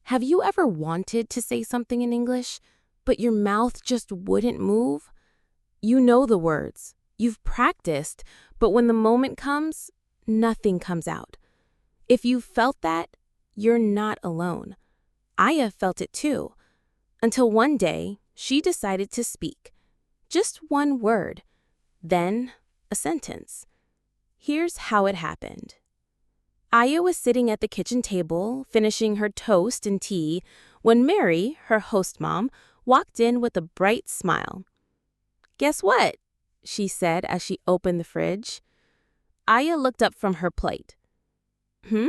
Have you ever wanted to say something in English, but your mouth just wouldn't move? You know the words, you've practiced, but when the moment comes, nothing comes out. If you felt that, you're not alone. Aya felt it too, until one day she decided to speak. Just one word, then a sentence. Here's how it happened. Aya was sitting at the kitchen table, finishing her toast and tea, when Mary, her host mom, walked in with a bright smile. "Guess what?" she said as she opened the fridge. Aya looked up from her plate. "Hmm?"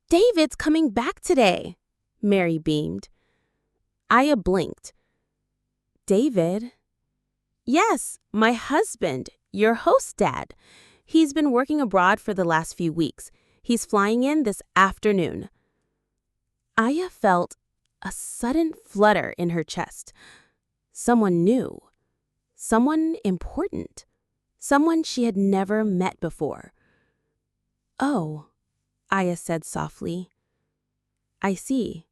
"David's coming back today," Mary beamed. Aya blinked. "David?" "Yes, my husband, your host dad. He's been working abroad for the last few weeks. He's flying in this afternoon." Aya felt a sudden flutter in her chest. Someone new. Someone important. Someone she had never met before. "Oh," Aya said softly. "I see.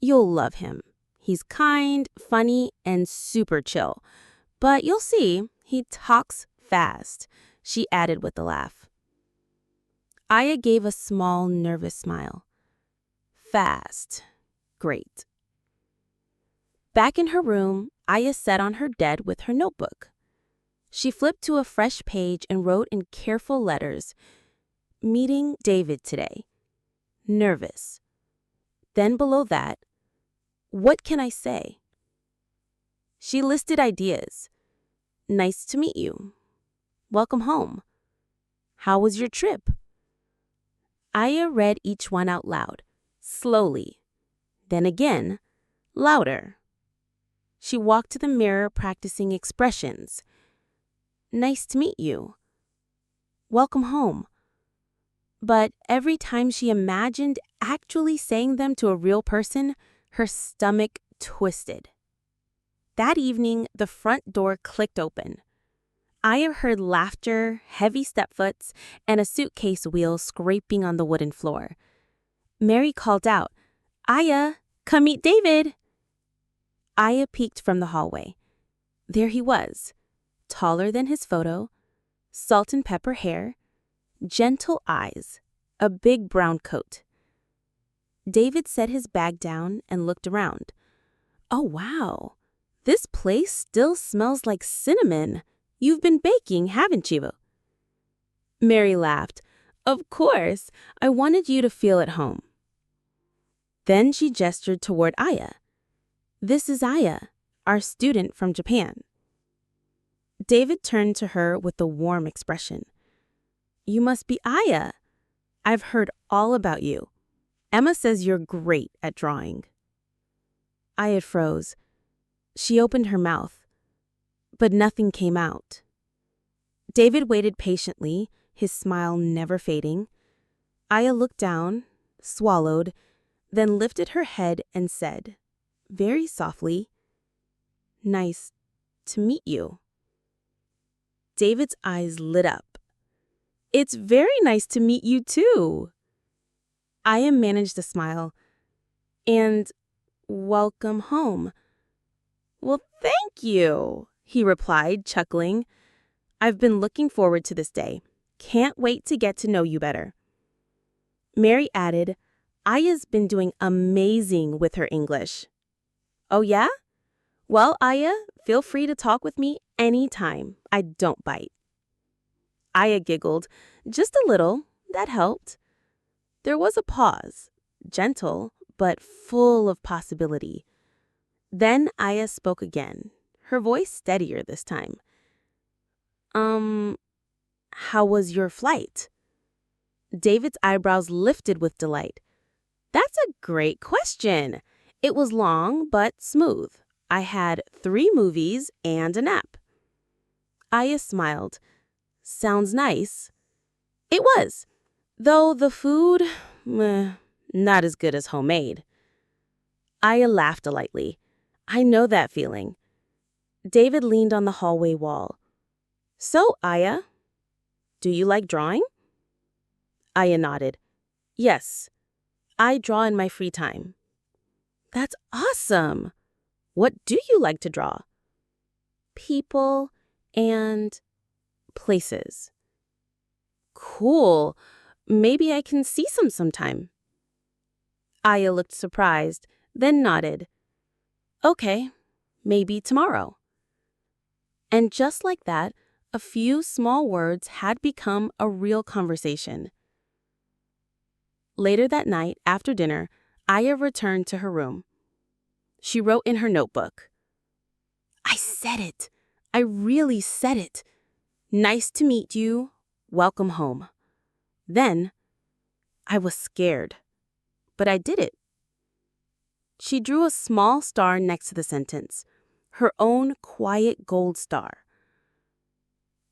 You'll love him. He's kind, funny, and super chill. But you'll see, he talks fast," she added with a laugh. Aya gave a small, nervous smile. Fast. Great. Back in her room, Aya sat on her bed with her notebook. She flipped to a fresh page and wrote in careful letters, "Meeting David today. Nervous." Then below that, "What can I say?" She listed ideas. "Nice to meet you. Welcome home. How was your trip?" Aya read each one out loud, slowly. Then again, louder. She walked to the mirror practicing expressions. "Nice to meet you. Welcome home." But every time she imagined actually saying them to a real person, her stomach twisted. That evening, the front door clicked open. Aya heard laughter, heavy stepfoots, and a suitcase wheel scraping on the wooden floor. Mary called out, "Aya, come meet David." Aya peeked from the hallway. There he was, taller than his photo, salt and pepper hair, gentle eyes, a big brown coat. David set his bag down and looked around. "Oh, wow. This place still smells like cinnamon. You've been baking, haven't you?" Mary laughed. "Of course. I wanted you to feel at home." Then she gestured toward Aya. "This is Aya, our student from Japan." David turned to her with a warm expression. "You must be Aya. I've heard all about you. Emma says you're great at drawing." Aya froze. She opened her mouth, but nothing came out. David waited patiently, his smile never fading. Aya looked down, swallowed, then lifted her head and said, very softly, "Nice to meet you." David's eyes lit up. "It's very nice to meet you too." Aya managed a smile. "And welcome home." "Well, thank you," he replied, chuckling. "I've been looking forward to this day. Can't wait to get to know you better." Mary added, "Aya's been doing amazing with her English." "Oh yeah? Well, Aya, feel free to talk with me anytime. I don't bite." Aya giggled. "Just a little. That helped." There was a pause, gentle, but full of possibility. Then Aya spoke again, her voice steadier this time. How was your flight?" David's eyebrows lifted with delight. "That's a great question. It was long but smooth. I had 3 movies and a nap." Aya smiled. "Sounds nice." It was, though the food, not as good as homemade. Aya laughed lightly. "I know that feeling." David leaned on the hallway wall. "So, Aya, do you like drawing?" Aya nodded. "Yes, I draw in my free time. That's awesome. What do you like to draw? People and places. Cool. Maybe I can see some sometime. Aya looked surprised, then nodded. Okay, maybe tomorrow. And just like that, a few small words had become a real conversation. Later that night, after dinner, Aya returned to her room. She wrote in her notebook, I said it. I really said it. Nice to meet you. Welcome home. Then, I was scared, but I did it. She drew a small star next to the sentence, her own quiet gold star.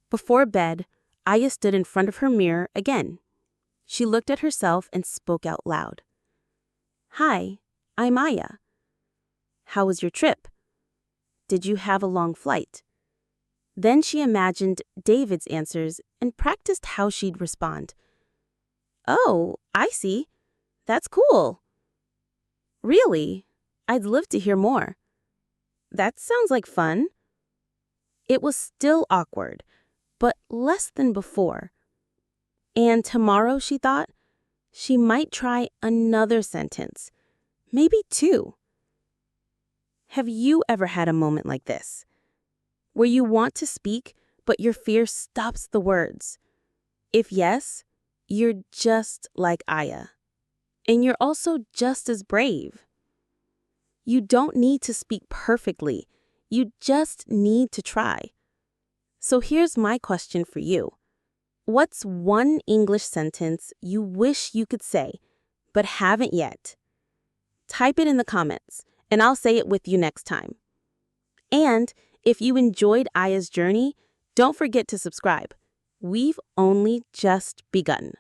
Before bed, Aya stood in front of her mirror again. She looked at herself and spoke out loud. Hi, I'm Aya. How was your trip? Did you have a long flight? Then she imagined David's answers and practiced how she'd respond. Oh, I see. That's cool. Really? I'd love to hear more. That sounds like fun. It was still awkward, but less than before. And tomorrow, she thought, she might try another sentence, maybe two. Have you ever had a moment like this, where you want to speak, but your fear stops the words? If yes, you're just like Aya. And you're also just as brave. You don't need to speak perfectly. You just need to try. So here's my question for you. What's one English sentence you wish you could say, but haven't yet? Type it in the comments, and I'll say it with you next time. And if you enjoyed Aya's journey, don't forget to subscribe. We've only just begun.